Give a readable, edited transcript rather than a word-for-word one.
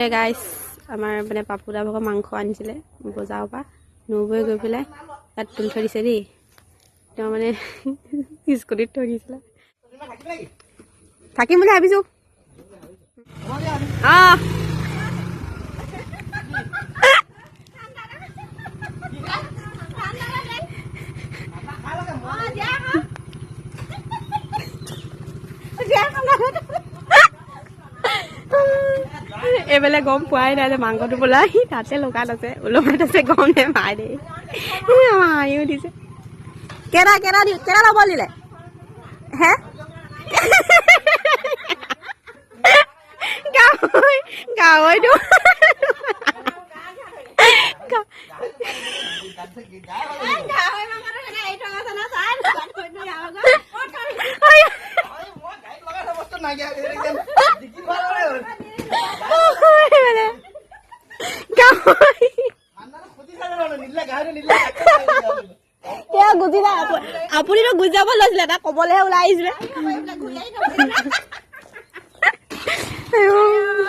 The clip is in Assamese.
গাইছ আমাৰ মানে পাপুদা ভাগৰ মাংস আনিছিলে বজাৰৰ পৰা নবৈ গৈ পেলাই তাত তুলি থৈ দিছে দেই তেওঁ মানে স্কুটিত থৈ দিছিলে থাকিম বুলি ভাবিছোঁ এইবেলে গম পোৱাই নাই যে মাংসটো বোলা তাতে লগাত আছে ওলমাত আছে গম নেপায় দেই আমাৰ হাঁহি উঠিছে কেৰা ল'ব দিলে হে গাৱৈটো গুচি যায় আপুনিতো গুচি যাব লৈছিলে তাক কবলৈহে ওলাই আহিছিলে